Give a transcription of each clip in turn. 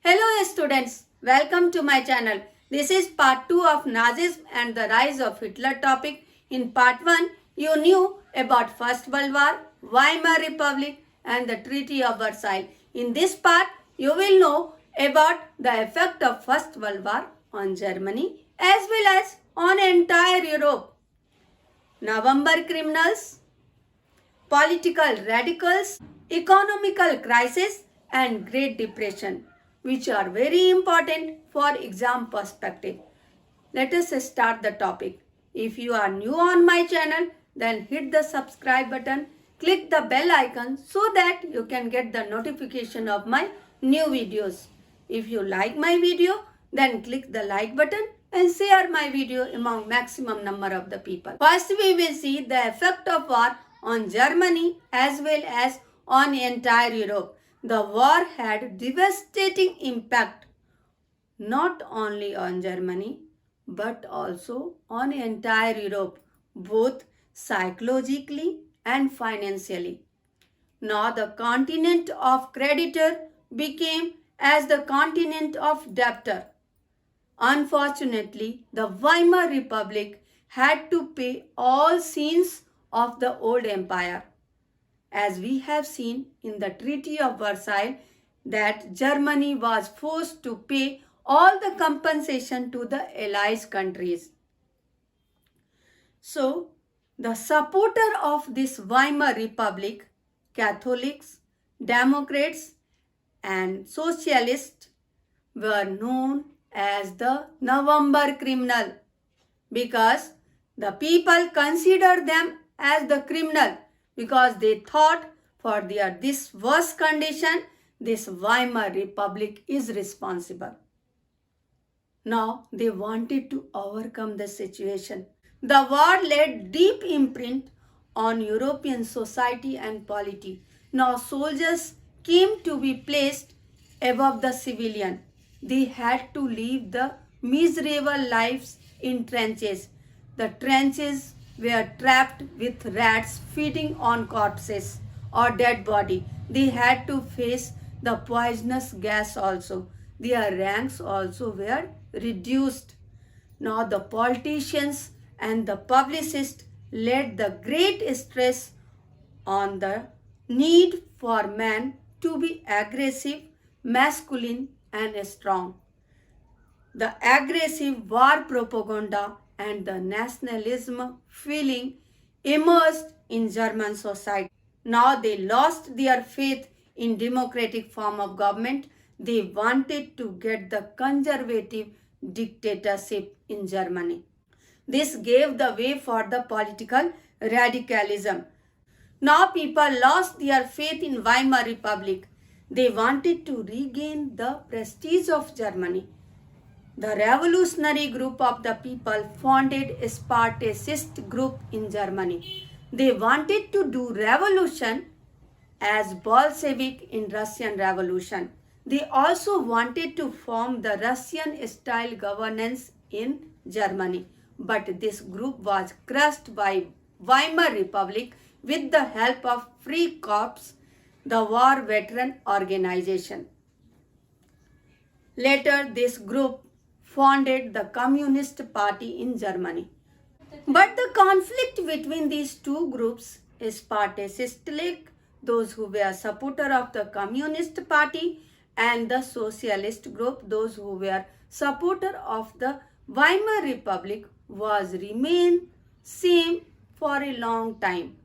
Hello students, welcome to my channel. This is part 2 of Nazism and the rise of Hitler topic. In part 1, you knew about First World War, Weimar Republic and the Treaty of Versailles. In this part, you will know about the effect of First World War on Germany as well as on entire Europe. November criminals, political radicals, economical crisis and Great Depression, which are very important for exam perspective. Let us start the topic. If you are new on my channel, then hit the subscribe button, click the bell icon so that you can get the notification of my new videos. If you like my video, then click the like button and share my video among maximum number of the people. First we will see the effect of war on Germany as well as on entire Europe. The war had devastating impact not only on Germany but also on entire Europe, both psychologically and financially. Now the continent of creditor became as the continent of debtor. Unfortunately, the Weimar Republic had to pay all sins of the old empire. As we have seen in the Treaty of Versailles that Germany was forced to pay all the compensation to the Allies countries. So, the supporter of this Weimar Republic, Catholics, Democrats and Socialists were known as the November criminal because the people considered them as the criminal because they thought for their this worst condition this Weimar Republic is responsible. Now they wanted to overcome the situation. The war left deep imprint on European society and polity. Now soldiers came to be placed above the civilian. They had to live the miserable lives in trenches. The trenches were trapped with rats feeding on corpses or dead body. They had to face the poisonous gas also. Their ranks also were reduced. Now the politicians and the publicists laid the great stress on the need for men to be aggressive, masculine and strong. The aggressive war propaganda and the nationalism feeling emerged in German society. Now they lost their faith in democratic form of government. They wanted to get the conservative dictatorship in Germany. This gave the way for the political radicalism. Now people lost their faith in Weimar Republic. They wanted to regain the prestige of Germany. The revolutionary group of the people founded a Spartacist group in Germany. They wanted to do revolution as Bolshevik in Russian Revolution. They also wanted to form the Russian-style governance in Germany. But this group was crushed by Weimar Republic with the help of Free Corps, the war veteran organization. Later, this group founded the Communist Party in Germany. But the conflict between these two groups, Spartacist League, those who were supporter of the Communist Party, and the Socialist group, those who were supporter of the Weimar Republic, was remain same for a long time.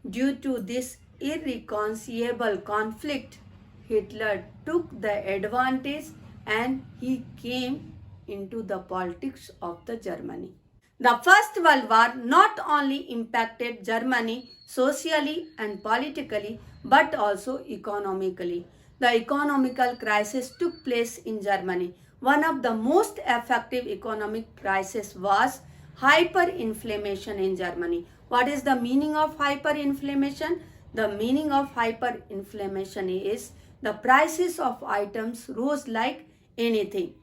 Due to this irreconcilable conflict, Hitler took the advantage and he came into the politics of the Germany. The First World War not only impacted Germany socially and politically but also economically. The economical crisis took place in Germany. One of the most effective economic crisis was hyperinflation in Germany. What is the meaning of hyperinflation? The meaning of hyperinflation is the prices of items rose like anything.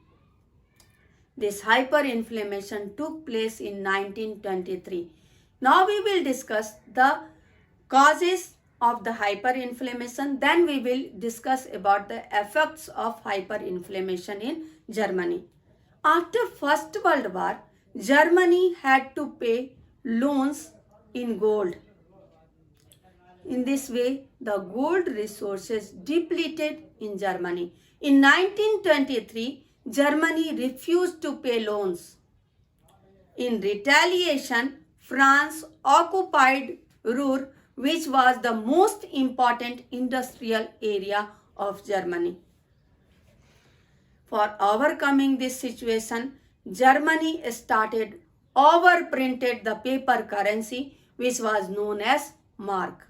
This hyperinflation took place in 1923. Now we will discuss the causes of the hyperinflammation. Then we will discuss about the effects of hyperinflammation in Germany. After First World War, Germany had to pay loans in gold. In this way, the gold resources depleted in Germany. In 1923, Germany refused to pay loans. In retaliation, France occupied Ruhr, which was the most important industrial area of Germany. For overcoming this situation, Germany started overprinted the paper currency, which was known as mark.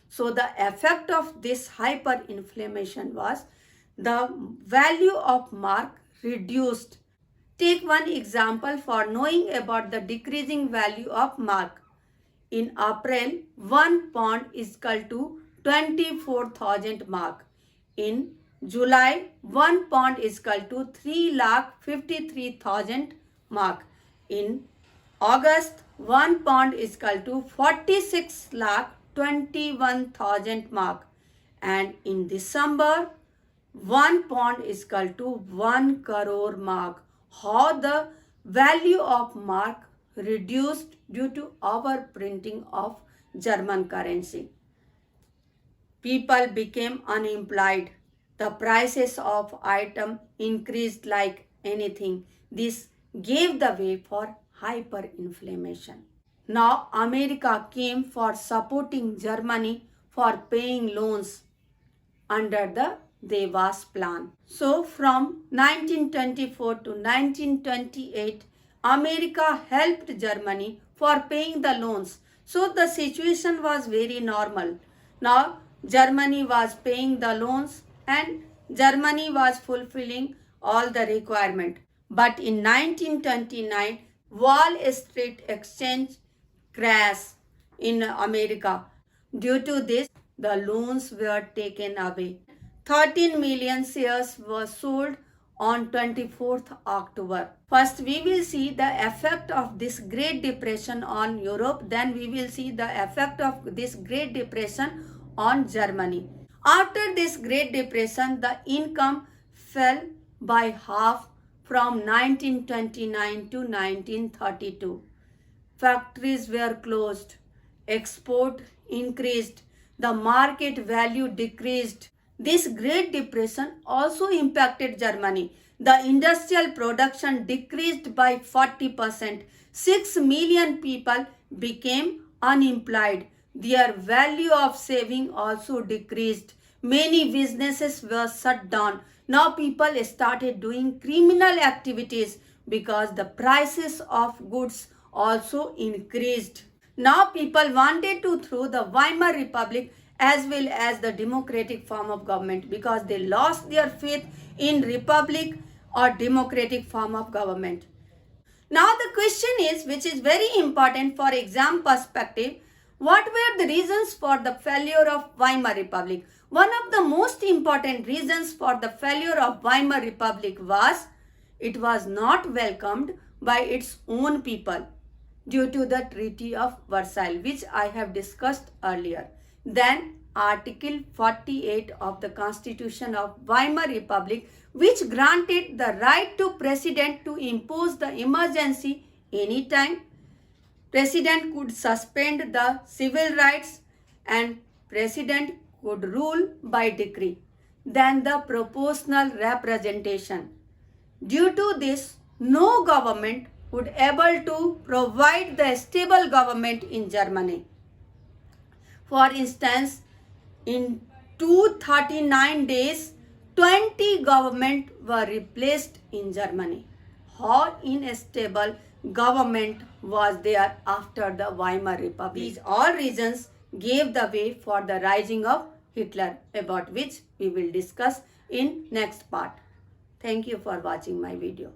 So the effect of this hyperinflation was the value of mark reduced. Take one example for knowing about the decreasing value of mark. In April, 1 pound is equal to 24,000 mark. In July, 1 pound is equal to 3,53,000 mark. In August, 1 pound is equal to 46,21,000 mark. And in December, 1 pound is equal to 1 crore mark. How the value of mark reduced due to overprinting of German currency. People became unemployed. The prices of item increased like anything. This gave the way for hyperinflation. Now America came for supporting Germany for paying loans under the Devas plan. So from 1924 to 1928, America helped Germany for paying the loans. So the situation was very normal. Now Germany was paying the loans and Germany was fulfilling all the requirement. But in 1929, Wall Street Exchange crashed in America. Due to this, the loans were taken away. 13 million shares were sold on 24th October. First, we will see the effect of this Great Depression on Europe. Then we will see the effect of this Great Depression on Germany. After this Great Depression, the income fell by half from 1929 to 1932. Factories were closed. Export increased. The market value decreased. This Great Depression also impacted Germany. The industrial production decreased by 40%. 6 million people became unemployed. Their value of saving also decreased. Many businesses were shut down. Now people started doing criminal activities because the prices of goods also increased. Now people wanted to throw the Weimar Republic as well as the democratic form of government because they lost their faith in republic or democratic form of government. Now the question is, which is very important for exam perspective, what were the reasons for the failure of Weimar Republic? One of the most important reasons for the failure of Weimar Republic was it was not welcomed by its own people due to the Treaty of Versailles, which I have discussed earlier. Then Article 48 of the Constitution of Weimar Republic, which granted the right to President to impose the emergency anytime. President could suspend the civil rights and President could rule by decree. Then the proportional representation. Due to this, no government would able to provide the stable government in Germany. For instance, in 239 days, 20 governments were replaced in Germany. How unstable government was there after the Weimar Republic? These all reasons gave the way for the rising of Hitler, about which we will discuss in next part. Thank you for watching my video.